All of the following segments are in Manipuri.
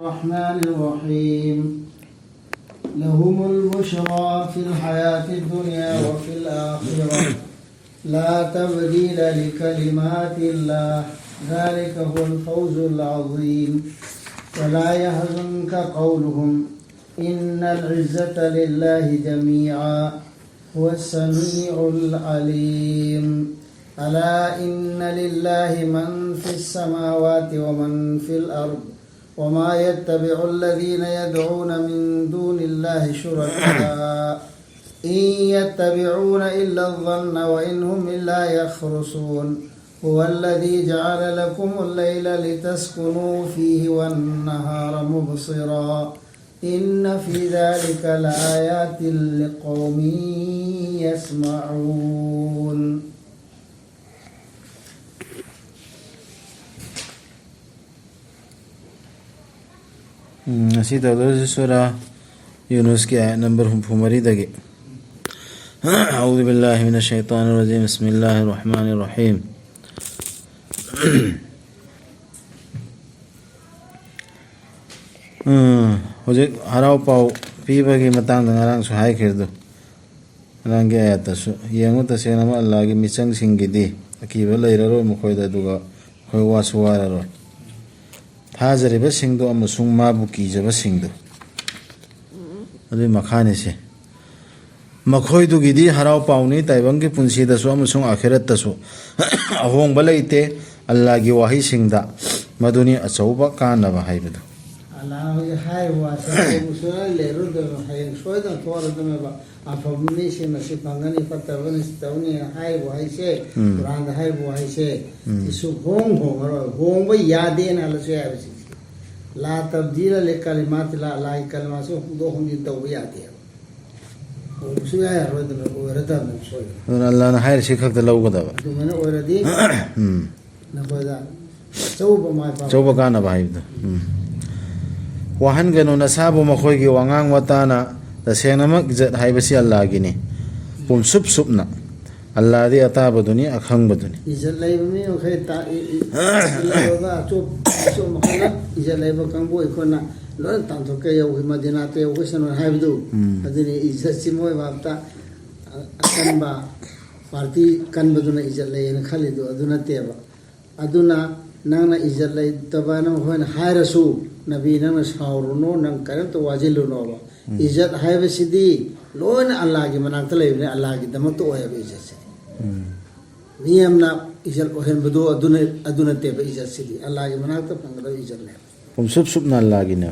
الرحمن الرحيم لهم البشرى في الحياة الدنيا وفي الآخرة لا تبديل لكلمات الله ذلك هو الفوز العظيم ولا يحزنك قولهم إن العزة لله جميعا هو السميع العليم ألا إن لله من في السماوات ومن في الأرض وما يتبع الذين يدعون من دون الله شركاء إن يتبعون إلا الظن وإن هم إلا يخرصون هو الذي جعل لكم الليل لتسكنوا فيه والنهار مبصرا إن في ذلك لآيات لقوم يسمعون. Así todo sura Yunus की आयत number 50 أعوذ بالله من الشيطان الرجيم بسم الله الرحمن الرحيم Hojik harau pau pibagi matang ngarang su hai khirdu rangi ayat su yengu ta sena ma Allah gi michang singidi akiba leiraro mukhoy da duga khoi waswara ro thajariba singdo amasung mabu kijaba singdo adu makhani se makhoi du gidi harau pauni taibangi punsi da su amasung akhirat ta su ahong balaite Allah gi wahi singda maduni achauba kanaba haibedu Allah hai was musula leru de hai soida tora de me ba afamni se nasi pangani patavani stavni hai wai se Quran hai wai se isu hong ba yade na la se avisi la tabdila li kalimat la la kalma so do hum din taw yade musu ya ro de me ora da me soida Allah na hai se khak da law da ba du me na ora di na ba da chauba mai pa chauba kana ba haibedu wahan ganu nasabu makhoi gi wangang watana da senamak jat haibasi Allah gini pum sup supna Allah di ataba duni akhang baduni izalai mi o khai ta ilaga chop so makala izalai ba kambo ikona lo tan to ke yo madina te o sano haibu adini izat simoi bapta akan ba parti kan baduna izalai na khalidu aduna teba aduna nangna izalai tabana hoina hairasu nabi nang sauruno nang karam to wajiluno ba izat haiba sidi loin Allah gi manang tale ne Allah gi damato o haiba izat se niyamna izal o hen budo aduna te ba izat sidi Allah gi manang ta pangda izat ne pum sup sup na Allah gini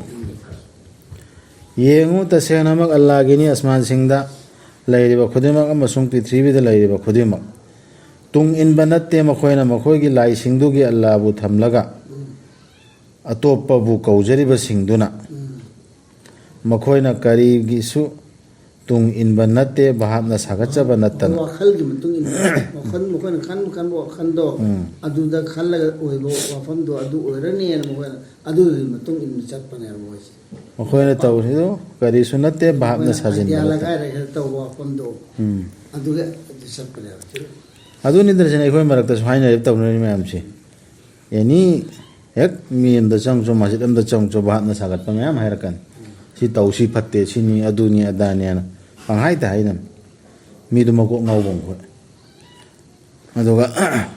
yengu ta senamak Allah gini asman singda lairiba khudimak amasung prithvi da lairiba khudimak tung in banatte makhoina makhoi gi lai singdu gi Allah bu thamlaga atoppa bu kaujariba singduna makhoina kari gi su tung in banatte bahapna sagachaba nattana wakhal gi mutung in makhoina kan bo khando adu da khalla oibo wafam do adu oirani en makhoina adu mutung in chatpane mo ise makhoina tawrido kari su natte bahapna sajin ya lagai re to wafam do adu ge chatpane adu ni darjana khoi marakta haina rep tawni mayam chi yani ek mi am da chang cho masjid am da chang cho bahapna sagat pa mayam hairakan si tawsi phatte sini adu ni adani ana panghai ta hainam mi du mako ngawbong ko adoga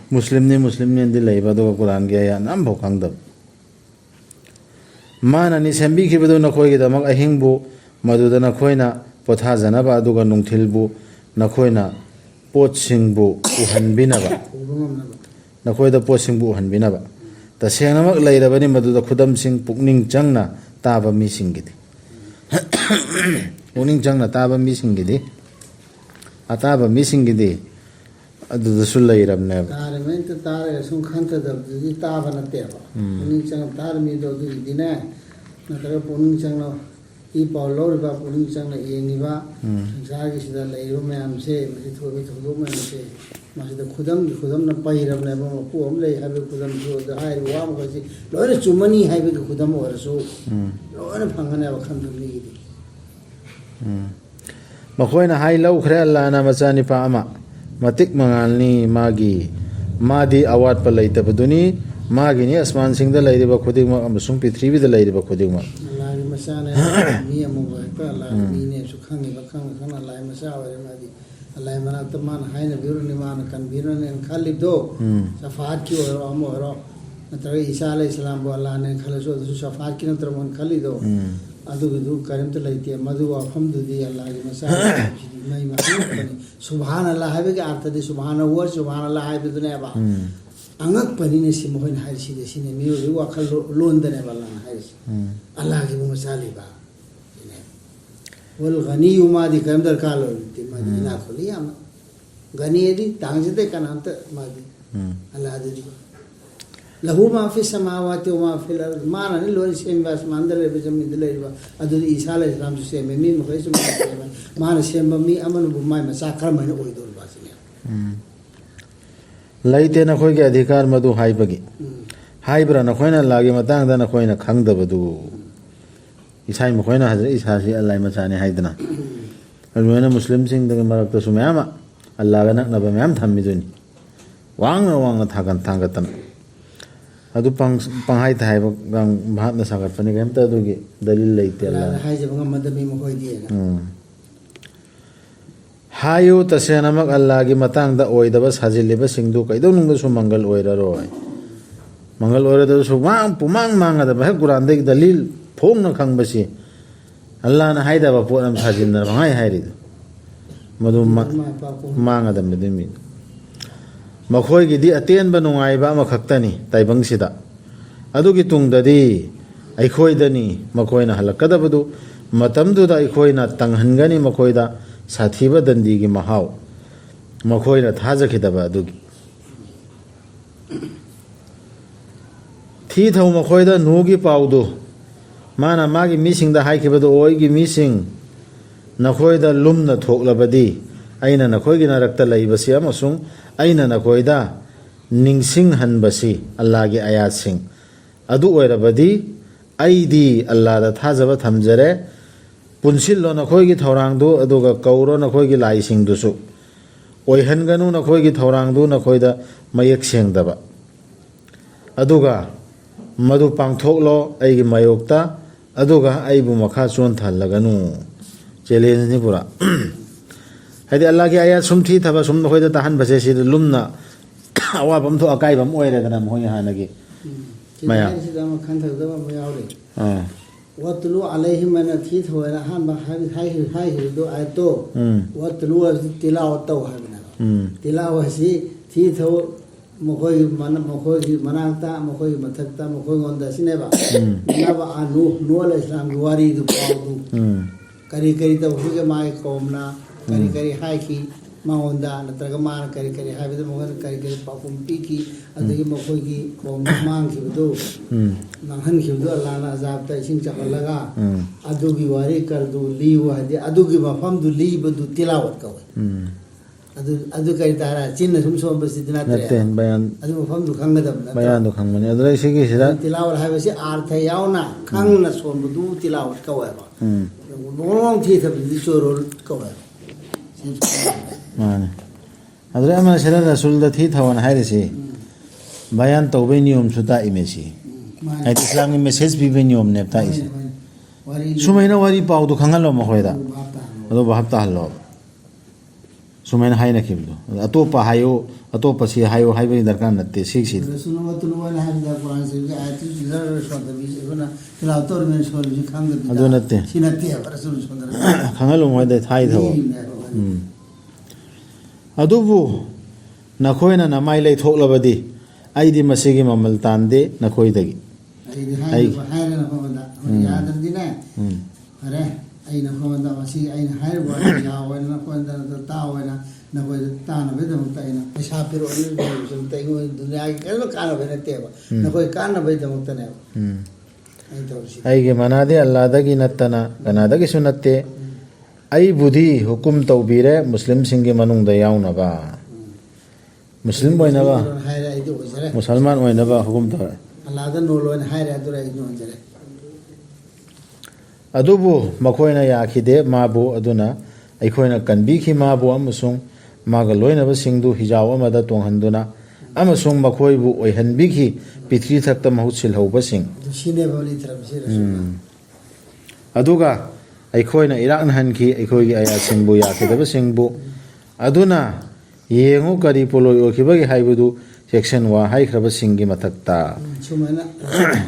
muslim ni ndi leiba do Quran ge ya nam bho khangdab mana ni sembi khibedo na khoi ge damak ahingbu maduda na khoina potha janaba aduga nungthilbu na khoina pot singbu uhanbinaba na khoida pot singbu uhanbinaba ta senamak leirabani maduda khudam sing pukning changna taba mi singidi pukning changna taba mi singidi ataba mi singidi adu da sulairabne tare mente tare sun khanta da di taba na teba pukning chang tare mi do di dina na tare pukning chang no I Paulo ba pukning chang na yengi ba sagi sida leiru me am se mi thobe thodo me am se masida khudam na pairabne ba ko am lei habe khudam so da hai wa ma ji lore chumani habe khudam or so lore phangane ba khan dum ni makhoina hai lau khre Allah na machani pa ama matik mangalni magi madi awat pa leita baduni मागिनी आसमान सिंह लेरिबा खुदिगमक अमसुंग पृथ्वीदा लेरिबा खुदिगमक अल्लाह की मसाने मी अमुबा का अल्लाह मी ने सुखंगी बखंग खना अल्लाह मसा वरे मादी अल्लाह मना तमान हाय ने बिरु निमान कन बिरु ने खाली दो सफात की और अमो रो नतर ईसा अलैहिस्सलाम बो अल्लाह ने खाली सो सफात की नतर मन खाली दो अदुगदु करिमत लैते मधु अफमदुदी अल्लाह की मसा मई मा सुभान अल्लाह है के अर्थ दे सुभान हुआ सुभान अल्लाह है बिदने बा अंगक पनि ने सिम होइन हाय सिदे सिने मियो रि वाखल लोन दने वाला हाय अल्लाह की मसाली बा वल गनी मादी कमदर कालो ति मादी ना खोली हम गनी यदि तांगजते कनांत मादी अल्लाह दे लहू मा फी समावाति व मा फिल अर्द माना नि लोन सेम वास मांदले बे जमी दिले बा अदु ईसा अलैहिस्सलाम से मे मी मखै से माना सेम मी अमन बु माय मसा खर मैंने ओइ दोल बासिने लैते नखोई के अधिकार मधु हाइबगी हाइब्रा नखोइना लागे मतंगदा नखोइना खंगदबदु इसाई मखोइना हजर इसासी अल्लाह मचाने हाइदना अलमेना मुस्लिम सिंह दगे मरक तो सुमयामा अल्लाह गना नबे म्याम थम्मिदुनी वांग थागन थांगतन अदु पंहाई थाइब गंग भात न सागत पनि गेमता दुगी दलील लैते अल्लाह हाय जब मदमी मखोइ दिए हायो तसेनमक अल्लाह की मतंगदा ओइदबा साजिलिबा सिंधु कैदोनुंगसु मंगल ओइररोय मंगल ओइरदसु वांग पुमांग मांगदा बह कुरान दे दलील फोंग न खंगबसी अल्लाह न हाइदबा पोरम साजिलना भाई हाइरि मधु मांगदा मेदमी मखोय गिदी अतेनबा नुंगाइबा मखक्तनी ताइबंगसिदा अदुगी तुंगददी अइखोयदनी मखोयना हलकदबदु मतमदुदा अइखोयना तंगहनगनी मखोयदा साथीबा दंदी की महाव मखोयना थाजखिदबा अदुगी थी थौ मखोयदा नुगी पाउदु माना मागी मिसिंगदा हाइखिबदु ओइगी मिसिंग नखोयदा लुमना थोकलबदी अइना नखोयगी नरक्ता लैबसी अमसुंग अइना नखोयदा निंगसिंग हनबसी अल्लाह की आयात सिंग अदु ओइरबदी अइदी अल्लाह दा थाजबा थमजरे पुनसिल्लो नखोयगी थौरांगदु अदुगा कौरो नखोयगी लाइसिंगदुसु ओइहनगनु नखोयगी थौरांगदु नखोयदा मयक सेंगदबा अदुगा मधु पांगथोकलो अइगी मयोक्ता अदुगा अइबु मखा चोनथलगनु चैलेंज नि पुरा हाइदि अल्लाह की आयात सुम थी थबा सुम नखोयदा तहन बसे सि लुमना अवाबम थो अकाइबम ओइरेदना मोय हानगी मया खंथदबा मयावरे वतलु अलैहि मन थी थोरा हान बा हाइ दो आयतो वतलु तिलावत तो हाबना तिलावसी थी थो मखोय मन मखोय मनाता मखोय मथकता मखोय गोंदा सिनेबा नबा अनु नूल इस्लाम की वारी दु पादु करी करी तो हुगे माय कोमना करी करी हाइ की माओंदा नत्रगा मान करी करी हाबे तो मगन करी करी पापुम पीकी अदगी मखोय की कोम मांग खिबदो नहन खिबदो अल्लाह ना अजाब ता इसिंग चखलगा अदुगी वारी कर दु लीव हदे अदुगी मफम दु लीब दु तिलावत कव अदु कई तारा चिन्ह सुम सोम बसिदना तरे बयान अदु मफम दु खंगदम बयान दु खंगमने अदुरै सिगी सिदा तिलावत हाबे अर्थ यावना खंगना सोम दु तिलावत कवबा बोंग थी थब दि चोरोल कवबा माने अदुरै अमा सेरा रसूल द थी थवन हाइरेसी बयान तौबे नियम सुता इमेसी हाइ इस्लाम की मैसेज भी नियम ने ताइस सुमैना वारी पाउ दु खंगलो मखोयदा अदो भाबता हल्लो सुमैना हाइना खिबदो अतोपा हायो अतोपा सी हायो हाइबे दरकार नते सिक सी रसूल वतुल हाइदा कुरान से के आयत जर शब्द भी बना तिलावतोर में सोल जी खंगद अदो नते सिनते रसूल सुंदर खंगलो मोयदा थाइ थव अदुबु नखोयना नमाइ लै थोकलबदी आइदी मसिगी ममल तांदे नखोयदगी आई हायना नखोदा यादन दिना अरे आई नखोदा मसि आई हायर वा यावना नखोदा तावना नखोदा ताना बेदम ताइना पैसा पिरो सुन तैगो दुनिया की केलो काना बेने तेबा नखोय काना बेदम तने आई के मनादे अल्लाह दगी नत्तना कनादगी सुनत्ते आई बुद्धि हुकुम तौबीरे मुस्लिम सिंह के मनुंग द याउनबा मुस्लिम ओइनबा मुसलमान ओइनबा हुकुम तौर अल्लाह द नोलोन हायरे अदुरा इनो जरे अदुबु मखोयना याखिदे माबु अदुना अइखोयना कनबीखि माबु अमसुंग मागा लोइनबा सिंधु हिजाव अमदा तोंहंदुना ꯑꯃꯁꯨꯡ ꯃꯈꯣꯏꯕꯨ ꯑꯣꯏꯍꯟꯕꯤꯈꯤ ꯄ꯭ꯔꯤꯊ꯭ꯕꯤ ꯊꯛꯇ ꯃꯍꯨꯠ ꯁꯤꯜꯍꯧꯕꯁꯤꯡ ꯁꯤꯅꯦꯕ ꯂꯤꯊꯔꯕꯁꯤ ꯔꯁꯨꯜꯅ ꯑꯗꯨꯒ ꯑꯩꯈꯣꯏꯅ ꯏꯔꯥꯛꯅꯍꯟꯈꯤ ꯑꯩꯈꯣꯏꯒꯤ ꯑꯌꯥꯠꯁꯤꯡꯕꯨ ꯌꯥꯈꯤꯗꯕꯁꯤꯡꯕꯨ ꯑꯗꯨꯅ ꯌꯦꯡꯉꯨ ꯀꯔꯤ ꯄꯣꯂꯣꯏ ꯑꯣꯏꯈꯤꯕꯒꯦ ꯍꯥꯏꯕꯗꯨ ꯁꯦꯛꯁꯟ 1 ꯍꯥꯏꯈ꯭ꯔꯕꯁꯤꯡꯒꯤ ꯃꯊꯛꯇ ꯁꯨꯃꯥꯏꯅ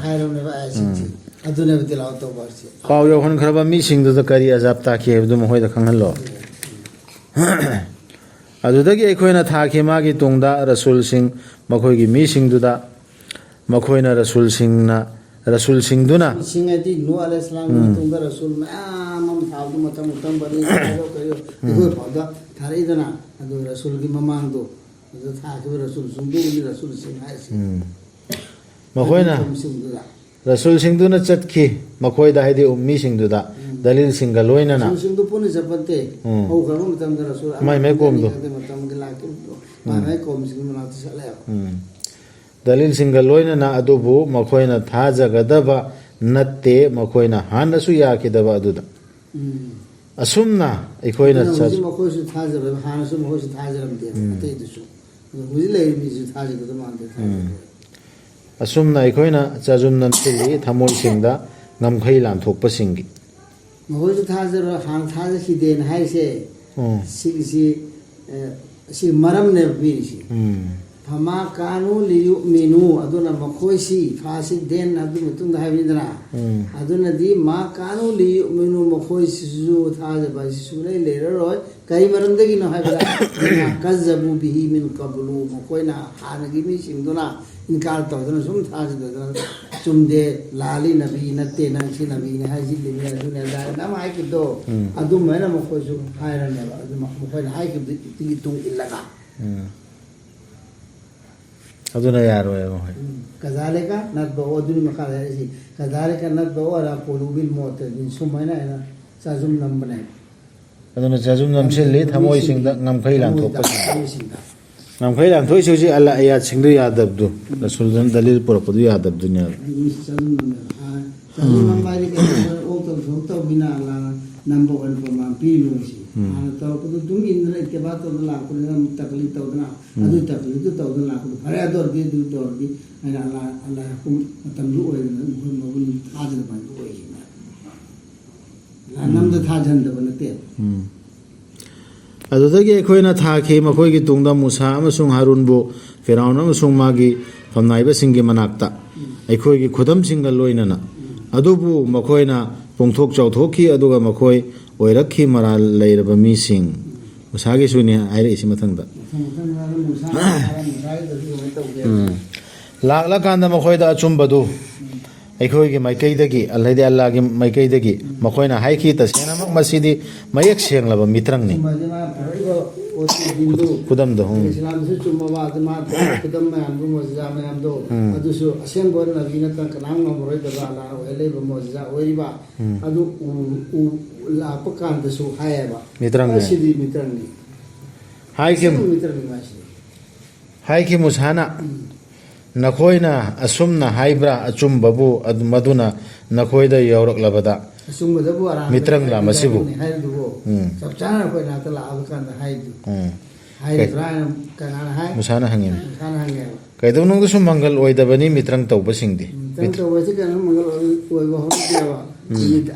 ꯍꯥꯏꯔꯕꯅꯦꯕ ꯑꯌꯥꯠꯁꯤꯡꯁꯤ ꯑꯗꯨꯅꯦꯕ ꯇꯤꯂꯥꯎ ꯇꯧꯕ ꯑꯁꯤ ꯄꯥꯎ ꯌꯧꯍꯟꯈ꯭ꯔꯕ ꯃꯤꯁꯤꯡꯗꯨꯗ ꯀꯔꯤ ꯑꯖꯥꯕ ꯇꯥꯈꯤ ꯍꯥꯏꯕꯗꯨ ꯃꯈꯣꯏꯗ ꯈꯪꯍꯜꯂꯣ ꯑꯗꯨꯗꯒꯤ ꯑꯩꯈꯣꯏꯅ ꯊꯥꯈꯤ ꯃꯥꯒꯤ ꯇꯨꯡꯗ ꯔꯁꯨꯜꯁꯤꯡ ꯃꯈꯣꯏꯒꯤ ꯃꯤꯁꯤꯡꯗꯨꯗ ꯃꯈꯣꯏꯅ ꯔꯁꯨꯜꯁꯤꯡꯗꯨꯅ ꯁꯤꯡ ꯍꯥꯏꯗꯤ ꯅꯨ ꯑꯂꯩꯍꯤꯁꯁꯂꯥꯝꯒꯤ ꯃꯇꯨꯡꯗ ꯔꯁꯨꯜ ꯃꯌꯥꯝ ꯑꯃ ꯊꯥꯕꯗꯨ ꯃꯇꯝ ꯕꯅꯤ ꯑꯩꯈꯣꯏ ꯐꯥꯎꯗ ꯊꯥꯔꯛꯏꯗꯅ ꯑꯗꯨ ꯔꯁꯨꯜꯒꯤ ꯃꯃꯥꯡꯗꯣ ꯑꯗꯨ ꯊꯥꯈꯤꯕ ꯔꯁꯨꯜꯁꯤꯡꯗꯨꯒꯤ ꯔꯁꯨꯜꯁꯤꯡ ꯍꯥꯏꯁꯤ ꯃꯈꯣꯏꯅ ꯔꯁꯨꯜꯁꯤꯡꯗꯨꯅ ꯆꯠꯈꯤ ꯃꯈꯣꯏꯗ ꯍꯥꯏꯗꯤ ꯃꯤꯁꯤꯡꯗꯨꯗ ꯗꯂꯤꯜꯁꯤꯡꯒ ꯂꯣꯏꯅꯅ ꯔꯁꯨꯜꯁꯤꯡꯗꯨ ꯄꯨꯟꯅ ꯆꯠꯄꯟꯇꯦ ꯍꯧꯈ꯭ꯔꯕ ꯃꯇꯝꯗ ꯔꯁꯨꯜ ꯃꯥꯏ ꯃꯥꯏ ꯀꯣꯝꯗꯣ ꯃꯇꯝꯒꯤ ꯂꯥꯛꯈꯤꯕꯗꯣ ꯃꯥꯏ ꯃꯥꯏ ꯀꯣꯝꯁꯤꯡꯒꯤ ꯃꯅꯥꯛꯇ ꯆꯠꯂꯦꯕ ꯗꯂꯤꯜꯁꯤꯡꯒ ꯂꯣꯏꯅꯅ ꯑꯗꯨꯕꯨ ꯃꯈꯣꯏꯅ ꯊꯥꯖꯒꯗꯕ ꯅꯠꯇꯦ ꯃꯈꯣꯏꯅ ꯍꯥꯟꯅꯁꯨ ꯌꯥꯈꯤꯗꯕ ꯑꯗꯨꯗ ꯑꯁꯨꯝꯅ ꯑꯩꯈꯣꯏꯅ ꯍꯧꯖꯤꯛ ꯃꯈꯣꯏꯁꯨ ꯊꯥꯖꯔꯣꯏ ꯍꯥꯟꯅꯁꯨ ꯃꯈꯣꯏꯁꯨ ꯊꯥꯖꯔꯝꯗꯦꯕ ꯑꯇꯩꯗꯨꯁꯨ ꯍꯧꯖꯤꯛ ꯂꯩꯔꯤꯕ ꯃꯤꯁꯨ ꯊꯥꯖꯒꯗꯕ ꯃꯥꯟꯗꯦ ꯑꯁꯨꯝꯅ ꯑꯩꯈꯣꯏꯅ ꯆꯥꯖꯨꯝ ꯅꯝꯁꯤꯜꯂꯤ ꯊꯃꯣꯏꯁꯤꯡꯗ ꯉꯝꯈꯩ ꯂꯥꯟꯊꯣꯛꯄꯁꯤꯡꯒꯤ ꯃꯈꯣꯏꯁꯨ ꯊꯥꯖꯔꯣꯏ ꯍꯥꯟꯅ ꯊꯥꯖꯈꯤꯗꯦꯅ ꯍꯥꯏꯁꯦ ꯁꯤ ꯃꯔꯝꯅꯦꯕ ꯄꯤꯔꯤꯁꯤ ꯐꯃꯥ ꯀꯥꯅꯨ ꯂꯤꯌꯨꯃꯤꯅꯨ ꯑꯗꯨꯅ ꯃꯈꯣꯏꯁꯤ ꯐꯥꯁꯤ ꯗꯦꯟ ꯑꯗꯨꯒꯤ ꯃꯇꯨꯡꯗ ꯍꯥꯏꯕꯅꯤꯗꯅ ꯑꯗꯨꯅꯗꯤ ꯃꯥ ꯀꯥꯅꯨ ꯂꯤꯌꯨꯃꯤꯅꯨ ꯃꯈꯣꯏꯁꯤꯁꯨ ꯊꯥꯖꯕ ꯑꯁꯤ ꯁꯨꯡꯂꯩ ꯂꯩꯔꯔꯣꯏ ꯀꯔꯤ ꯃꯔꯝꯗꯒꯤꯅꯣ ꯍꯥꯏꯕꯗ ꯀꯖꯕꯨ ꯕꯤꯍꯤ ꯃꯤꯟ ꯀꯕꯨꯂꯨ ꯃꯈꯣꯏꯅ ꯍꯥꯟꯅꯒꯤ ꯃꯤꯁꯤꯡꯗꯨꯅ ꯏꯟꯀꯥꯔ ꯇꯧꯗꯅ ꯁꯨꯝ ꯊꯥꯖꯗꯗꯅ ꯆꯨꯝꯗꯦ ꯂꯥꯜꯂꯤ ꯅꯕꯤ ꯅꯠꯇꯦ ꯅꯪ ꯁꯤ ꯅꯕꯤꯅꯦ ꯍꯥꯏꯁꯤꯜꯂꯤꯅꯦ ꯑꯗꯨꯅꯦ ꯑꯗꯥ ꯑꯃ ꯍꯥꯏꯈꯤꯕꯗꯣ ꯑꯗꯨꯃꯥꯏꯅ ꯃꯈꯣꯏꯁꯨ ꯍꯥꯏꯔꯅꯦꯕ ꯑꯗꯨ ꯃꯈꯣꯏꯅ ꯍꯥꯏꯈꯤꯕꯗꯨꯒꯤ ꯇꯨꯡ ꯏꯜꯂꯒ ꯑꯗꯨꯅ ꯌꯥꯔꯣꯏꯕ ꯃꯈꯣꯏ ꯀꯖꯥꯂꯤꯀ ꯅꯠꯕꯑꯣ ꯑꯗꯨꯒꯤ ꯃꯈꯥꯗ ꯍꯥꯏꯔꯤꯁꯤ ꯀꯖꯥꯂꯤꯀ ꯅꯠꯕꯑꯣ ꯑꯂꯥ ꯀꯨꯂꯨꯕꯤꯜ ꯃꯨꯑꯇꯗꯤꯟ ꯁꯨꯃꯥꯏꯅ ꯑꯩꯅ ꯆꯥꯖꯨꯝ ꯅꯝꯕꯅꯦ ꯑꯗꯨꯅ ꯆꯥꯖꯨꯝ ꯅꯝꯁꯤꯜꯂꯤ ꯊꯃꯣꯏꯁꯤꯡꯗ ꯉꯝꯈꯩ ꯂꯥꯟꯊꯣꯛꯄꯁꯤꯡ ꯉꯝꯈꯩ ꯂꯥꯟꯊꯣꯛꯏꯁꯤ ꯍꯧꯖꯤꯛ ꯑꯜꯂꯥ ꯑꯌꯥꯠꯁꯤꯡꯗꯨ ꯌꯥꯗꯕꯗꯨ ꯔꯁꯨꯜꯗꯨꯅ ꯗꯂꯤꯜ ꯄꯨꯔꯛꯄꯗꯨ ꯌꯥꯗꯕꯗꯨꯅꯦꯕ ꯆꯥꯖꯨꯝ ꯅꯝꯕ ꯍꯥꯏꯗꯤ ꯑꯣꯛ ꯇꯧꯊꯣꯛ ꯇꯧꯕꯤꯅ ꯑꯜꯂꯥꯅ ꯅꯝꯕ ꯑꯣꯏꯅ ꯄ꯭ꯔꯃꯥꯟ ꯄꯤꯔꯤꯕꯁꯤ ꯍꯥꯟꯅ ꯇꯧꯔꯛꯄꯗꯨ ꯑꯗꯨꯝ ꯏꯟꯗꯅ ꯏꯇꯤꯕꯥ ꯇꯧꯗꯅ ꯂꯥꯛꯄꯅꯤꯅ ꯇꯛꯂꯤ ꯇꯧꯗꯅ ꯑꯗꯨ ꯇꯛꯂꯤꯗꯨ ꯇꯧꯗꯅ ꯂꯥꯛꯄꯗꯨ ꯐꯔꯦ ꯑꯗꯨ ꯑꯣꯏꯔꯗꯤ ꯑꯗꯨ ꯇꯧꯔꯗꯤ ꯑꯩꯅ ꯑꯜꯂꯥ ꯍꯥꯀꯨꯝ ꯃꯇꯝꯗꯨ ꯑꯣꯏꯗꯅ ꯃꯈꯣꯏ ꯃꯒꯨꯟ ꯊꯥꯖꯗꯕ ꯍꯥꯏꯕ ꯑꯣꯏꯈꯤꯕ ꯅꯝꯗ ꯊꯥꯖꯍꯟꯗꯕ ꯅꯠꯇꯦ ꯑꯗꯨꯗꯒꯤ ꯑꯩꯈꯣꯏꯅ ꯊꯥꯈꯤ ꯃꯈꯣꯏꯒꯤ ꯇꯨꯡꯗ ꯃꯨꯁꯥ ꯑꯃꯁꯨꯡ ꯍꯥꯔꯨꯟꯕꯨ ꯐꯤꯔꯥꯎꯟ ꯑꯃꯁꯨꯡ ꯃꯥꯒꯤ ꯐꯝꯅꯥꯏꯕꯁꯤꯡꯒꯤ ꯃꯅꯥꯛꯇ ꯑꯩꯈꯣꯏꯒꯤ ꯈꯨꯗꯝꯁꯤꯡꯒ ꯂꯣꯏꯅꯅ ꯑꯗꯨꯕꯨ ꯃꯈꯣꯏꯅ ꯄꯣꯡꯊꯣꯛ ꯆꯥꯎꯊꯣꯛꯈꯤ ꯑꯗꯨꯒ ꯃꯈꯣꯏ ꯑꯣꯏꯔꯛꯈꯤ ꯃꯔꯥꯜ ꯂꯩꯔꯕ ꯃꯤꯁꯤꯡ ꯃꯨꯁꯥꯒꯤꯁꯨꯅꯦ ꯍꯥꯏꯔꯛꯏꯁꯤ ꯃꯊꯪꯗ ꯂꯥꯛꯂꯀꯥꯟꯗ ꯃꯈꯣꯏꯗ ꯑꯆꯨꯝꯕꯗꯨ ꯑꯩꯈꯣꯏꯒꯤ ꯃꯥꯏꯀꯩꯗꯒꯤ ꯍꯥꯏꯗꯤ ꯑꯜꯂꯥꯍꯒꯤ ꯃꯥꯏꯀꯩꯗꯒꯤ ꯃꯈꯣꯏꯅ ꯍꯥꯏꯈꯤ ꯇꯁꯦꯡꯅꯃꯛ ꯃꯁꯤꯗꯤ ꯃꯌꯦꯛ ꯁꯦꯡꯂꯕ ಮಿತ್ರꯪꯅꯤ ꯈꯨꯗꯝꯗꯣ ꯏꯁꯂꯥꯝꯗꯁꯨ ꯆꯨꯝꯃꯕ ꯑꯗꯨ ꯃꯥ ꯈꯨꯗꯝ ꯃꯌꯥꯝꯗꯣ ꯃꯣꯖꯤꯖꯥ ꯃꯌꯥꯝꯗꯣ ꯑꯗꯨꯁꯨ ꯑꯁꯦꯡꯕ ꯅꯕꯤ ꯅꯠꯇꯅ ꯀꯅꯥꯝ ꯉꯝꯃꯔꯣꯏꯗꯕ ꯑꯜꯂꯥꯍ ꯑꯣꯏꯍꯜꯂꯤꯕ ꯃꯣꯖꯤꯖꯥ ꯑꯣꯏꯔꯤꯕ ꯑꯗꯨ ꯂꯥꯛꯄ ꯀꯥꯟꯗꯁꯨ ꯍꯥꯏꯌꯦꯕ ꯁꯤꯗꯤ ꯃꯤꯇ꯭ꯔꯪꯅꯤ ꯍꯥꯏꯈꯤ ꯃꯨꯁꯥꯅ ꯅꯈꯣꯏꯅ ꯑꯁꯨꯝꯅ ꯍꯥꯏꯕ꯭ꯔꯥ ꯑꯆꯨꯝꯕꯕꯨ ꯃꯗꯨꯅ ꯅꯈꯣꯏꯗ ꯌꯧꯔꯛꯂꯕꯗ ꯑꯆꯨꯝꯕꯗꯕꯨ ꯃꯤꯇ꯭ꯔꯪꯂꯥ ꯃꯁꯤꯕꯨ ꯍꯥꯏꯔꯤꯗꯨꯕꯨ ꯆꯞ ꯆꯥꯅ ꯑꯩꯈꯣꯏ ꯅꯥꯛꯇ ꯂꯥꯛꯑꯕ ꯀꯥꯟꯗ ꯍꯥꯏꯔꯤꯕ꯭ꯔꯥ ꯍꯥꯏꯅ ꯀꯅꯥꯅ ꯍꯥꯏ ꯃꯨꯁꯥꯅ ꯍꯪꯉꯤꯅꯤ ꯃꯨꯁꯥꯅ ꯍꯪꯉꯦꯕ ꯀꯩꯗꯧꯅꯨꯡꯗꯁꯨ ꯃꯪꯒꯜ ꯑꯣꯏꯗꯕꯅꯤ ꯃꯤꯇ꯭ꯔꯪ ꯇꯧꯕꯁꯤꯡꯗꯤ ꯃꯤꯇ꯭ꯔꯪ ꯇꯧꯕꯁꯤ ꯀꯩꯅꯣ ꯃꯪꯒꯜ ꯑꯣꯏꯕ ꯍꯧꯔꯛꯇꯦꯕ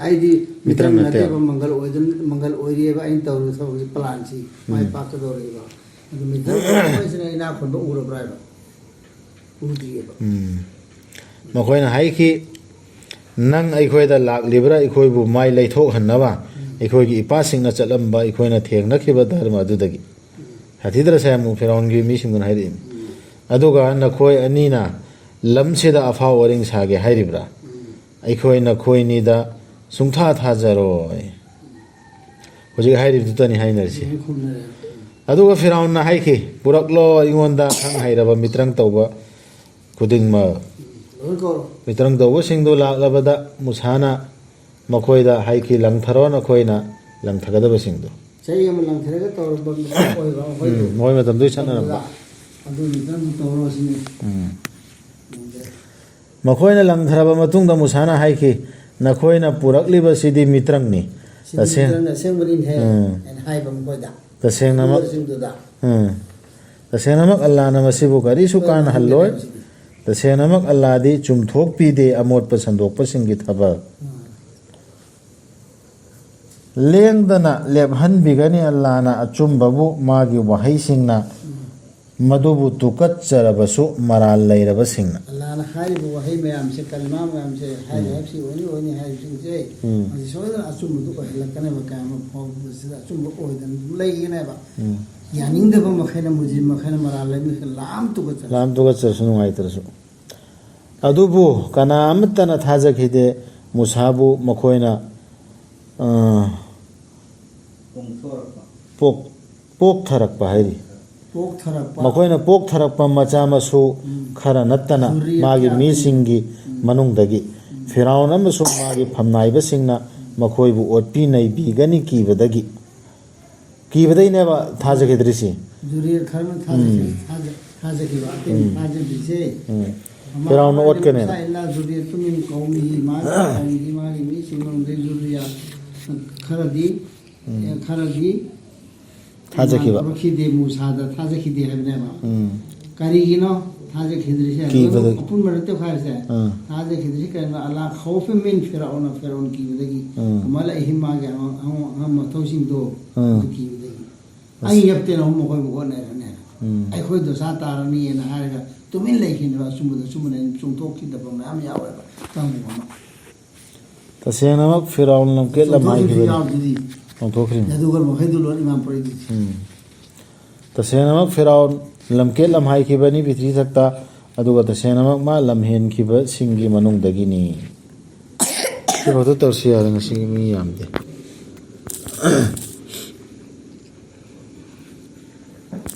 ꯑꯩꯗꯤ ꯃꯤꯇ꯭ꯔꯪ ꯅꯠꯇꯦꯕ ꯃꯪꯒꯜ ꯑꯣꯏꯔꯤꯑꯕ ꯑꯩꯅ ꯇꯧꯔꯤꯕ ꯊꯕꯛꯁꯤ ꯄ꯭ꯂꯥꯟꯁꯤ ꯃꯥꯏ ꯄꯥꯛꯀꯗꯧꯔꯤꯕ ꯑꯗꯨ ꯃꯤꯇ꯭ꯔꯪ ꯇꯧꯕꯁꯤꯅ ꯏꯅꯥꯛ ꯈꯨꯟꯕ ꯎꯔꯕ꯭ꯔꯥ ꯍꯥꯏꯕ ꯎꯗ꯭ꯔꯤꯑꯕ ꯃꯈꯣꯏꯅ ꯍꯥꯏꯈꯤ ꯅꯪ ꯑꯩꯈꯣꯏꯗ ꯂꯥꯛꯂꯤꯕ꯭ꯔꯥ ꯑꯩꯈꯣꯏꯕꯨ ꯃꯥꯏ ꯂꯩꯊꯣꯛꯍꯟꯅꯕ ꯑꯩꯈꯣꯏꯒꯤ ꯏꯄꯥꯁꯤꯡꯅ ꯆꯠꯂꯝꯕ ꯑꯩꯈꯣꯏꯅ ꯊꯦꯡꯅꯈꯤꯕ ꯙꯔꯃ ꯑꯗꯨꯗꯒꯤ ꯁꯥꯊꯤꯗ꯭ꯔꯁꯦ ꯑꯃꯨꯛ ꯐꯤꯔꯥꯎꯟꯒꯤ ꯃꯤꯁꯤꯡꯗꯨꯅ ꯍꯥꯏꯔꯛꯏ ꯑꯗꯨꯒ ꯅꯈꯣꯏ ꯑꯅꯤꯅ ꯂꯝꯁꯤꯗ ꯑꯐꯥꯎ ꯑꯔꯤꯡ ꯁꯥꯒꯦ ꯍꯥꯏꯔꯤꯕ꯭ꯔꯥ ꯑꯩꯈꯣꯏ ꯅꯈꯣꯏꯅꯤꯗ ꯁꯨꯡꯊꯥ ꯊꯥꯖꯔꯣꯏ ꯍꯧꯖꯤꯛ ꯍꯥꯏꯔꯤꯕꯗꯨꯇꯅꯤ ꯍꯥꯏꯅꯔꯤꯁꯤ ꯑꯗꯨꯒ ꯐꯤꯔꯥꯎꯟꯅ ꯍꯥꯏꯈꯤ ꯄꯨꯔꯛꯂꯣ ꯑꯩꯉꯣꯟꯗ ꯈꯪ ꯍꯩꯔꯕ ꯃꯤꯇ꯭ꯔꯪ ꯇꯧꯕ ꯈꯨꯗꯤꯡꯃꯛ ꯃꯤꯇ꯭ꯔꯪ ꯇꯧꯕꯁꯤꯡꯗꯨ ꯂꯥꯛꯂꯕꯗ ꯃꯨꯁꯥꯅ ꯃꯈꯣꯏꯗ ꯍꯥꯏꯈꯤ ꯂꯪꯊꯔꯣ ꯅꯈꯣꯏꯅ ꯂꯪꯊꯒꯗꯕꯁꯤꯡꯗꯨ ꯆꯍꯤ ꯑꯃ ꯂꯪꯊꯔꯒ ꯇꯧꯔꯕ ꯑꯣꯏꯕ ꯃꯈꯣꯏ ꯃꯇꯝꯗꯨꯒꯤ ꯆꯠꯅꯔꯝꯕ ꯑꯗꯨ ꯃꯤꯇ꯭ꯔꯪ ꯇꯧꯔꯣ ꯁꯤꯅꯤ ꯃꯈꯣꯏꯅ ꯂꯪꯊꯔꯕ ꯃꯇꯨꯡꯗ ꯃꯨꯁꯥꯅ ꯍꯥꯏꯈꯤ ꯅꯈꯣꯏꯅ ꯄꯨꯔꯛꯂꯤꯕꯁꯤꯗꯤ ꯃꯤꯇ꯭ꯔꯪꯅꯤ तसेनमक अल्लाह न मसिबु करिसु कानहल्लोय तसेनमक अल्लाह दी चुमथोक पीदे अमोटप संदोकपसिंगी थबक लेंदना लेबहन बिगनी अल्लाह न अचुमबबु मागी वहैसिंगना मधुबु तुकत चरबसु मराल लैरबसिंगना अल्लाह न हारिबु वहै मयाम से कलमा मयाम से हाय हैप्सी ओनी हाइसिंग से मसि सोयदन अचुमबु को हलकने बकाम फौबसिदा अचुमबु ओइदन लैगिनेबा यानिंगदब मखैना मुजिम मखैना मराल लैमि लाम तुकत चरसु नुंगाइतरसु अदुबु कनामतन थाजखिदे मुसाबु मखोइना पोक थरकपा हैरी मखोइना पोक थरकपा मचा मसु खरा नत्तना मागी मीसिंगी मनुंगदगी फिराउन अमसु मागी फमनाइबसिंगना मखोइबु ओटपी नैबीगनी कीबदैनेबा थाजखिद्रिसि जुरियर खरन थाजखिबा थाजखिसे फिराउन ओटकने इल्ला जुरियर तुमिन कौमी मागी मीसिंग मनुंगदे जुरिया खरदी थाजखिबा रखिदे मुसादा थाजखिदे हबनेबा करिगिनो थाजखिद्रिसे अपुन मरते खारसे थाजखिद्रिसे कन अल्लाह खौफ मिन फिराउन कीबदगी मला हिमा गे हम मथौसिंग दो कीबदगी आई यप्ते न हम कोइ बगोने ने आई खोइ दो सा तारनी न हारगा तुमिन लेखिनबा सुमुने सुंथोखिदबा मैम यावबा तंगुमा तसेनमक फिराउन लमके लमाई लौथोखरी तसेनमक फिराउन लमके लमहाई खिबनी पृथ्वी थक्ता अदुगा तसेनमक मा लमहेन खिब सिंगी मनुंगदगिनी सिबतो तौसिया ngasi mi yamde